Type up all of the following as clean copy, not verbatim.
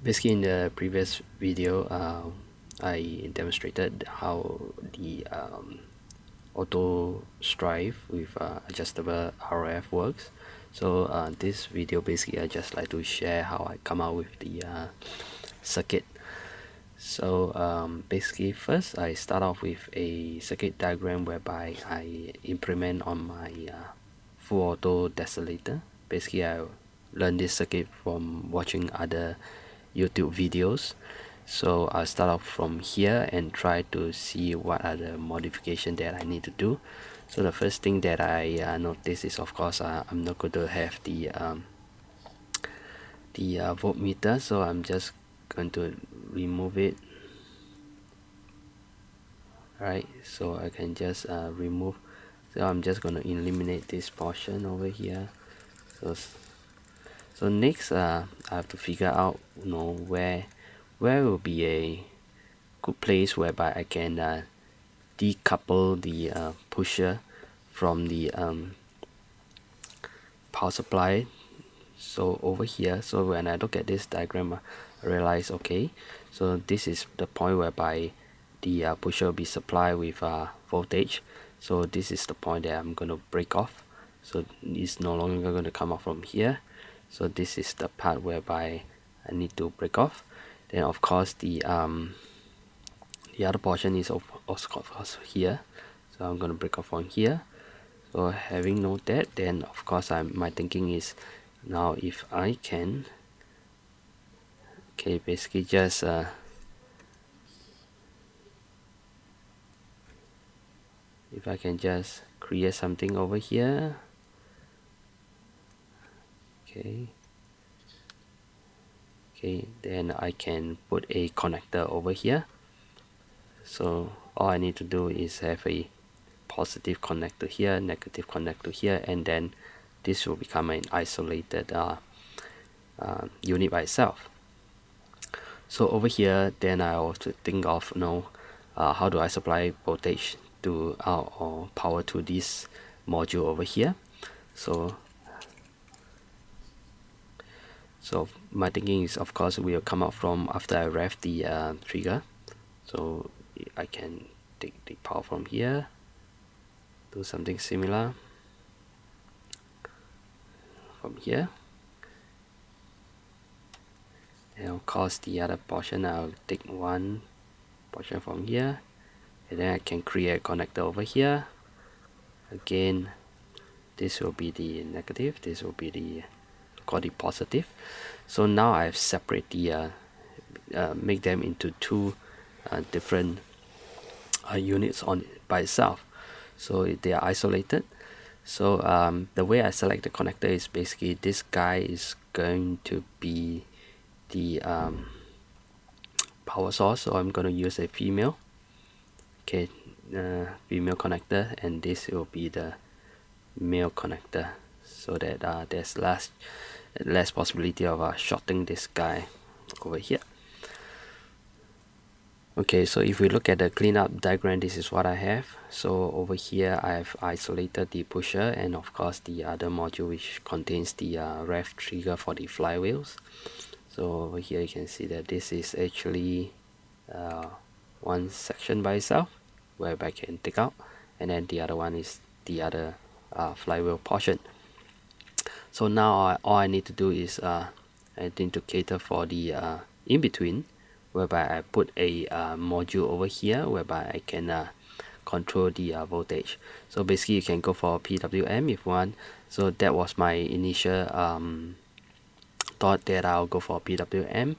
Basically, in the previous video, I demonstrated how the Auto Stryfe with Adjustable ROF works. So this video basically I just like to share how I come out with the circuit. So basically first I start off with a circuit diagram whereby I implement on my full auto desolator. Basically I learned this circuit from watching other YouTube videos. So I'll start off from here and try to see what are the modifications that I need to do. So the first thing that I notice is, of course, I'm not going to have the voltmeter, so I'm just going to remove it. Right, so I can just remove. So I'm just going to eliminate this portion over here. So next, I have to figure out, where will be a good place whereby I can decouple the pusher from the power supply. So over here, so when I look at this diagram, I realize, okay, so this is the point whereby the pusher will be supplied with voltage. So this is the point that I'm going to break off. So it's no longer going to come out from here. So this is the part whereby I need to break off. Then of course the other portion is of course here. So I'm going to break off from here. So having noted that, then of course my thinking is, now if I can, okay, basically just if I can just create something over here. Okay, then I can put a connector over here. So all I need to do is have a positive connector here, negative connector here, and then this will become an isolated unit by itself. So over here, then I also think of, how do I supply voltage to or power to this module over here. So my thinking is, of course, will come out from after I rev the trigger. So I can take the power from here, do something similar from here, and of course the other portion I'll take one portion from here, and then I can create a connector over here. Again, this will be the negative, this will be the positive. So now I've separated the make them into two different units on by itself, so they are isolated. So the way I select the connector is basically this guy is going to be the power source, so I'm going to use a female, female connector, and this will be the male connector, so that there's less possibility of shorting this guy over here. Okay, so if we look at the cleanup diagram, this is what I have. So over here I have isolated the pusher and of course the other module which contains the rev trigger for the flywheels. So over here you can see that this is actually one section by itself whereby I can take out, and then the other one is the other flywheel portion. So now all I need to do is I need to cater for the in-between, whereby I put a module over here whereby I can control the voltage. So basically you can go for PWM if you want. So that was my initial thought, that I'll go for PWM,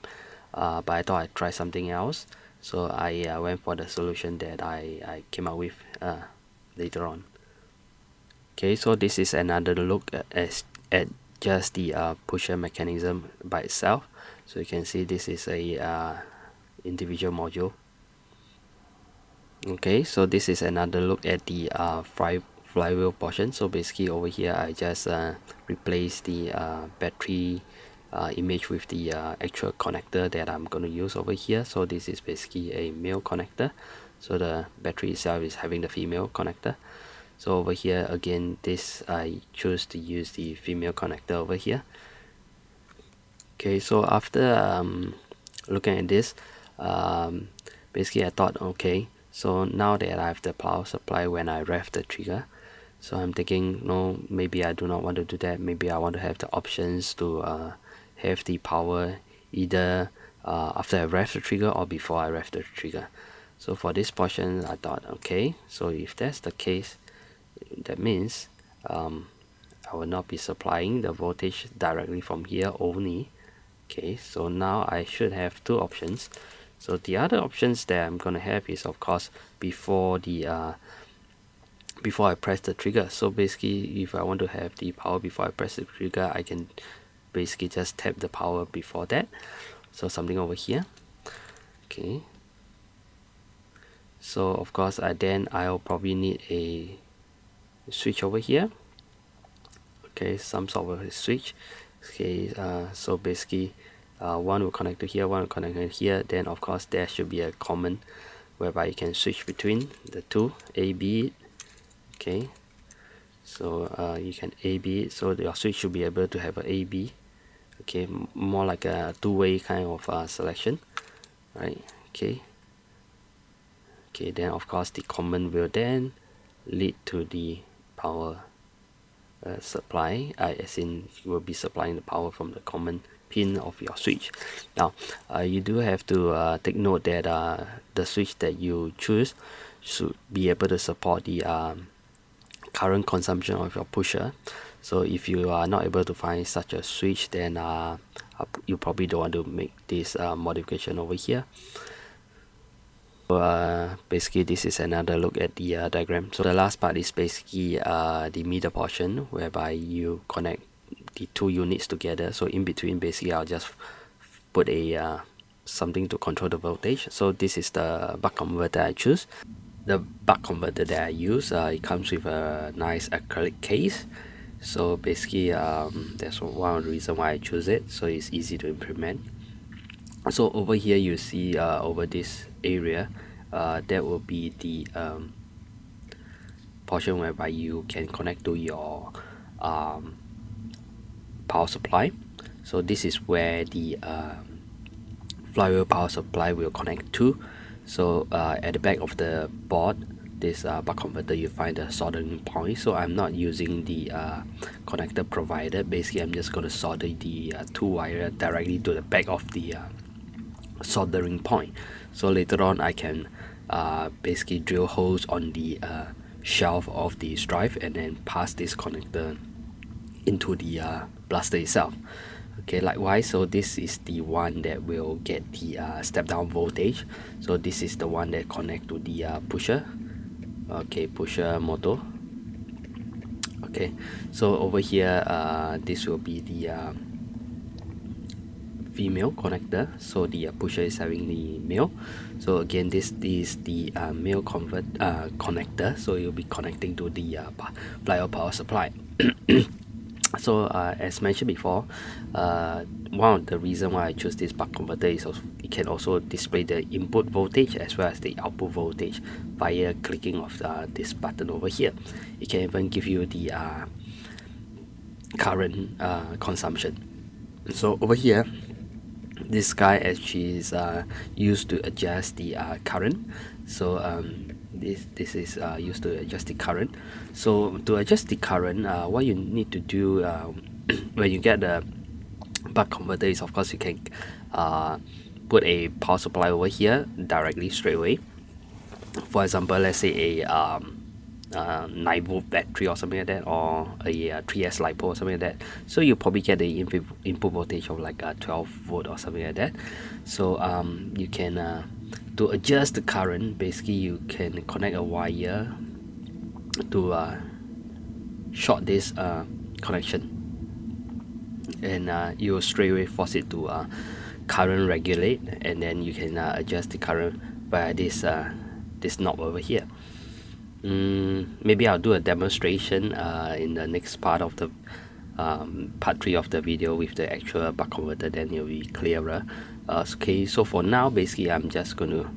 but I thought I'd try something else. So I went for the solution that I came up with later on. Okay, so this is another look at just the pusher mechanism by itself. So you can see this is a individual module. Okay, so this is another look at the flywheel portion. So basically over here I just replace the battery image with the actual connector that I'm going to use over here. So this is basically a male connector, so the battery itself is having the female connector. So over here again, this I choose to use the female connector over here. Okay, so after looking at this, basically I thought, okay, so now that I have the power supply when I rev the trigger, so I'm thinking, no, maybe I do not want to do that. Maybe I want to have the options to have the power either after I rev the trigger or before I rev the trigger. So for this portion, I thought, okay, so if that's the case, that means I will not be supplying the voltage directly from here only. Okay, so now I should have two options. So the other options that I'm gonna have is, of course, before I press the trigger. So basically, if I want to have the power before I press the trigger, I can basically just tap the power before that. So something over here. Okay, so of course I'll probably need a switch over here. Okay, some sort of a switch. Okay, so basically one will connect to here, one will connect to here. Then of course there should be a common whereby you can switch between the two, A, B. Okay, so you can A, B, so your switch should be able to have a A, B. Okay, more like a two-way kind of selection, right? Okay, then of course the common will then lead to the power supply, as in you will be supplying the power from the common pin of your switch. Now you do have to take note that the switch that you choose should be able to support the current consumption of your pusher. So if you are not able to find such a switch, then you probably don't want to make this modification over here. So basically this is another look at the diagram. So the last part is basically the meter portion, whereby you connect the two units together. So in between, basically I'll just put a something to control the voltage. So this is the buck converter I choose. The buck converter that I use, it comes with a nice acrylic case. So basically that's one of the reasons why I choose it, so it's easy to implement. So over here you see over this area, that will be the portion whereby you can connect to your power supply. So this is where the flywheel power supply will connect to. So at the back of the board, this buck converter, you find a soldering point. So I'm not using the connector provided. Basically I'm just going to solder the two wire directly to the back of the soldering point. So later on I can basically drill holes on the shelf of the Stryfe and then pass this connector into the blaster itself. Okay, likewise, so this is the one that will get the step down voltage. So this is the one that connect to the pusher. Okay, pusher motor. Okay, so over here this will be the female connector. So the pusher is having the male. So again, this is the male connector, so you'll be connecting to the flywheel power supply. So as mentioned before, one of the reasons why I choose this buck converter is also, it can also display the input voltage as well as the output voltage via clicking of this button over here. It can even give you the current consumption. So over here, this guy actually is used to adjust the current. So this is used to adjust the current. So to adjust the current, what you need to do when you get the buck converter is, of course, you can put a power supply over here directly straight away. For example, let's say a 9-volt battery or something like that, or a 3S LiPo or something like that. So you probably get the input voltage of like a 12 volt or something like that. So you can to adjust the current, basically you can connect a wire to short this connection, and you will straight away force it to current regulate, and then you can adjust the current by this this knob over here. Maybe I'll do a demonstration in the next part of the part 3 of the video with the actual buck converter, then it'll be clearer. Okay, so for now, basically I'm just going to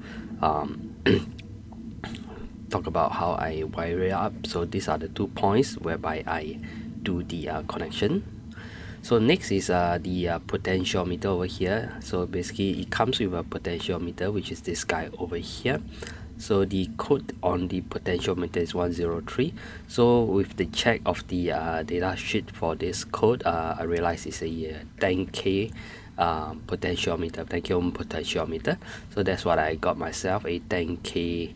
talk about how I wire it up. So these are the 2 points whereby I do the connection. So next is the potentiometer over here. So basically it comes with a potentiometer, which is this guy over here. So the code on the potentiometer is 103. So with the check of the data sheet for this code, I realized it's a 10K potentiometer, 10K ohm potentiometer. So that's what I got myself, a 10K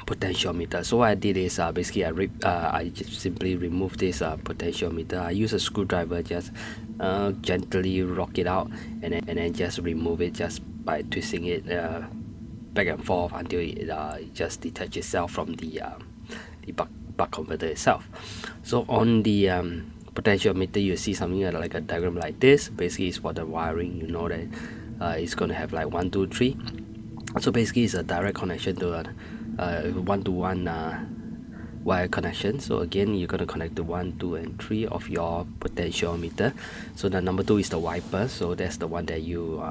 potentiometer. So what I did is basically I just simply remove this potentiometer. I use a screwdriver, just gently rock it out, and then just remove it just by twisting it back and forth until it just detaches itself from the buck converter itself. So on the potentiometer, you see something like a diagram like this. Basically it's for the wiring. You know that it's going to have like 1, 2, 3. So basically it's a direct connection to a 1-to-1 wire connection. So again, you're going to connect the 1, 2, and 3 of your potentiometer. So the number 2 is the wiper, so that's the one that you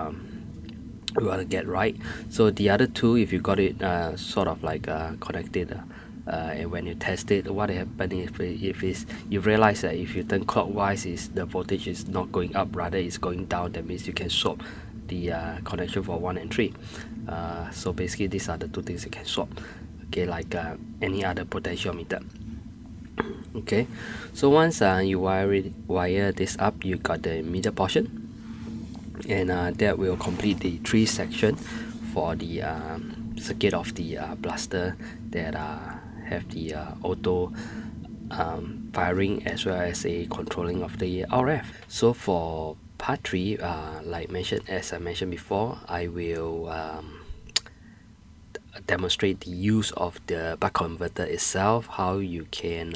want to get right. So the other 2, if you got it sort of like connected, and when you test it, what happens if you realize that if you turn clockwise, the voltage is not going up, rather it's going down. That means you can swap the connection for 1 and 3. So basically these are the 2 things you can swap, okay, like any other potentiometer. Okay, so once you wire this up, you got the middle portion, and that will complete the 3 section for the circuit of the blaster that have the auto firing, as well as a controlling of the RF. So for part 3, as I mentioned before, I will demonstrate the use of the buck converter itself, how you can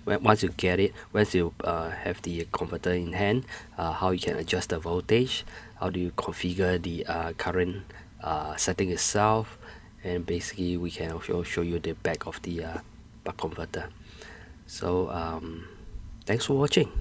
once you have the converter in hand, how you can adjust the voltage, how do you configure the current setting itself, and basically we can also show you the back of the buck converter. So thanks for watching.